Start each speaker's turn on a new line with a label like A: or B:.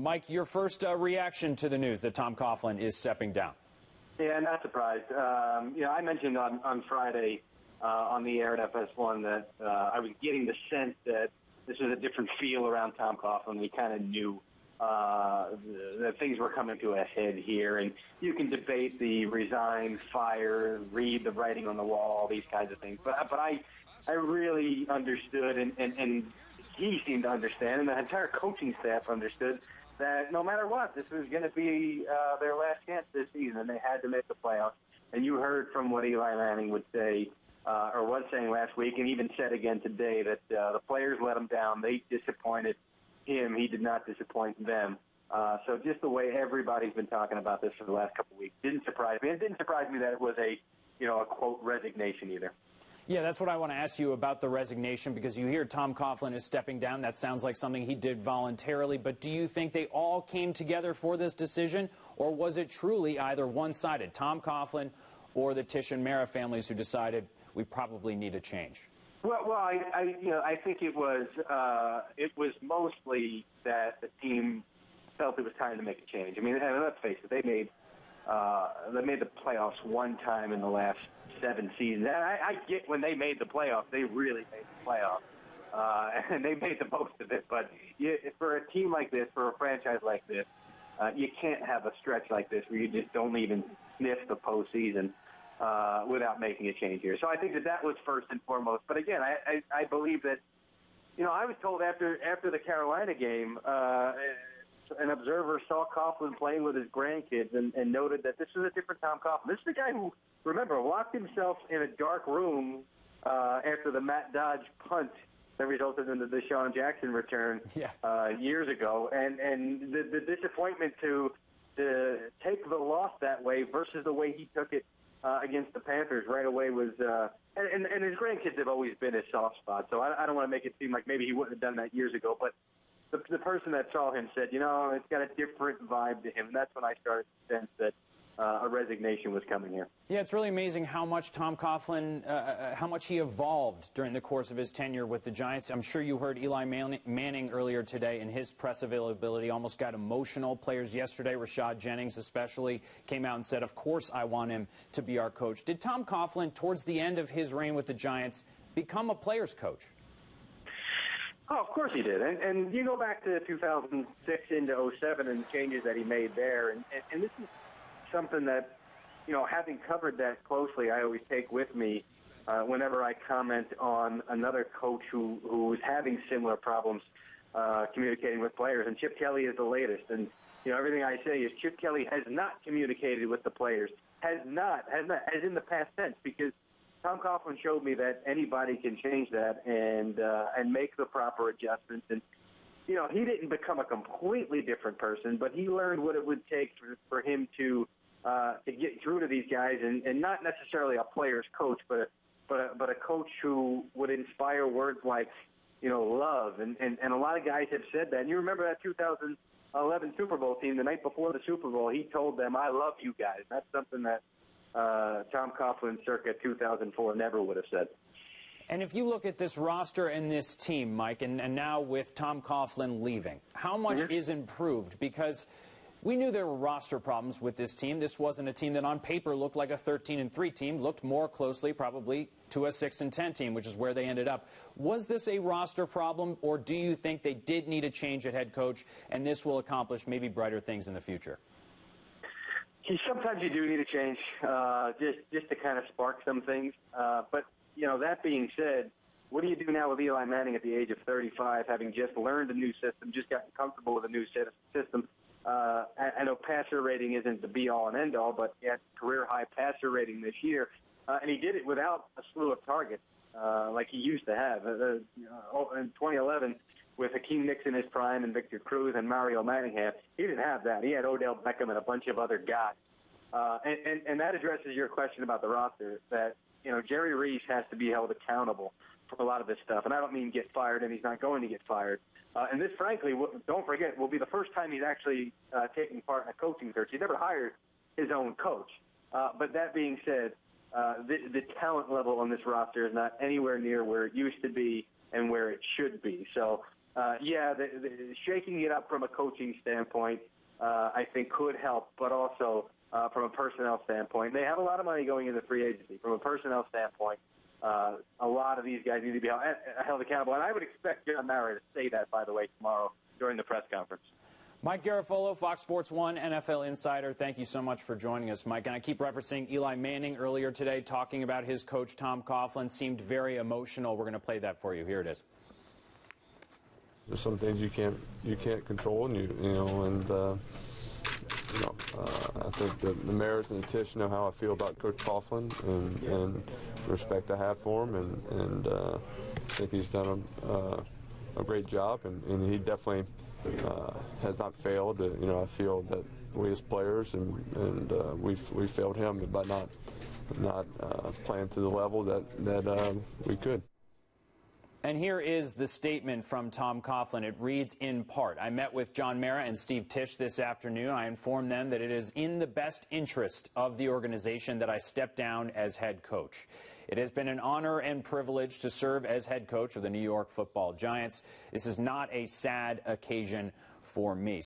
A: Mike, your first reaction to the news that Tom Coughlin is stepping down?
B: Yeah, not surprised. I mentioned on Friday on the air at FS1 that I was getting the sense that this was a different feel around Tom Coughlin. We kind of knew that things were coming to a head here, and you can debate the resign, fire, read the writing on the wall, all these kinds of things. But I really understood, and he seemed to understand, and the entire coaching staff understood that no matter what, this was going to be their last chance this season, and they had to make the playoffs. And you heard from what Eli Manning would say, or was saying last week, and even said again today, that the players let him down. They disappointed him. He did not disappoint them. So just the way everybody's been talking about this for the last couple of weeks didn't surprise me. It didn't surprise me that it was a quote, resignation either.
A: Yeah, that's what I want to ask you about the resignation, because you hear Tom Coughlin is stepping down. That sounds like something he did voluntarily. But do you think they all came together for this decision, or was it truly either one-sided, Tom Coughlin or the Tisch and Mara families who decided we probably need a change?
B: Well, I think it was mostly that the team felt it was time to make a change. I mean, and let's face it, they made the playoffs one time in the last 7 seasons. And I get when they made the playoffs, they really made the playoffs, and they made the most of it. But for a team like this, for a franchise like this, you can't have a stretch like this where you just don't even sniff the postseason without making a change here. So I think that was first and foremost. But again, I believe that, I was told after the Carolina game, an observer saw Coughlin playing with his grandkids and noted that this was a different Tom Coughlin. This is the guy who, remember, locked himself in a dark room after the Matt Dodge punt that resulted in the Deshaun Jackson return years ago. And the disappointment to take the loss that way versus the way he took it against the Panthers right away was and his grandkids have always been his soft spot. So I don't want to make it seem like maybe he wouldn't have done that years ago, but the person that saw him said, it's got a different vibe to him. And that's when I started to sense that a resignation was coming here.
A: Yeah, it's really amazing how much Tom Coughlin, how much he evolved during the course of his tenure with the Giants. I'm sure you heard Eli Manning earlier today in his press availability, almost got emotional. Players yesterday, Rashad Jennings especially, came out and said, of course I want him to be our coach. Did Tom Coughlin, towards the end of his reign with the Giants, become a player's coach?
B: Oh, of course he did. And you go back to 2006 into 07 and changes that he made there. And this is something that, having covered that closely, I always take with me whenever I comment on another coach who is having similar problems communicating with players. And Chip Kelly is the latest. And, everything I say is Chip Kelly has not communicated with the players. Has not, as in the past tense, because Tom Coughlin showed me that anybody can change that and make the proper adjustments. And, he didn't become a completely different person, but he learned what it would take for him to get through to these guys, and not necessarily a player's coach, but a coach who would inspire words like, love. And a lot of guys have said that. And you remember that 2011 Super Bowl team, the night before the Super Bowl, he told them, I love you guys. That's something that Tom Coughlin circa 2004 never would have said.
A: And if you look at this roster and this team, Mike, and now with Tom Coughlin leaving, how much is improved? Because we knew there were roster problems with this team. This wasn't a team that on paper looked like a 13-3 team, looked more closely probably to a 6-10 team, which is where they ended up. Was this a roster problem, or do you think they did need a change at head coach, and this will accomplish maybe brighter things in the future?
B: Sometimes you do need a change, just to kind of spark some things. But, that being said, what do you do now with Eli Manning at the age of 35, having just learned a new system, just gotten comfortable with a new system? I know passer rating isn't the be-all and end-all, but he had career-high passer rating this year, and he did it without a slew of targets like he used to have. In 2011, with Hakeem Nicks in his prime and Victor Cruz and Mario Manningham, he didn't have that. He had Odell Beckham and a bunch of other guys. And that addresses your question about the roster, that, Jerry Reese has to be held accountable for a lot of this stuff. And I don't mean get fired, and he's not going to get fired. And this, frankly, don't forget, will be the first time he's actually taking part in a coaching search. He never hired his own coach. But that being said, the talent level on this roster is not anywhere near where it used to be and where it should be. So the shaking it up from a coaching standpoint, I think could help, but also from a personnel standpoint. They have a lot of money going into free agency. From a personnel standpoint, a lot of these guys need to be held accountable. And I would expect John Mara to say that, by the way, tomorrow during the press conference.
A: Mike Garafolo, Fox Sports 1 NFL Insider, thank you so much for joining us, Mike. And I keep referencing Eli Manning earlier today talking about his coach, Tom Coughlin, seemed very emotional. We're going to play that for you. Here it is.
C: There's some things you can't control, and I think the Maras and the Tish know how I feel about Coach Coughlin and respect I have for him, and I think he's done a great job, and he definitely has not failed. I feel that we as players and we failed him by not playing to the level that we could.
A: And here is the statement from Tom Coughlin. It reads in part, I met with John Mara and Steve Tisch this afternoon. I informed them that it is in the best interest of the organization that I step down as head coach. It has been an honor and privilege to serve as head coach of the New York Football Giants. This is not a sad occasion for me.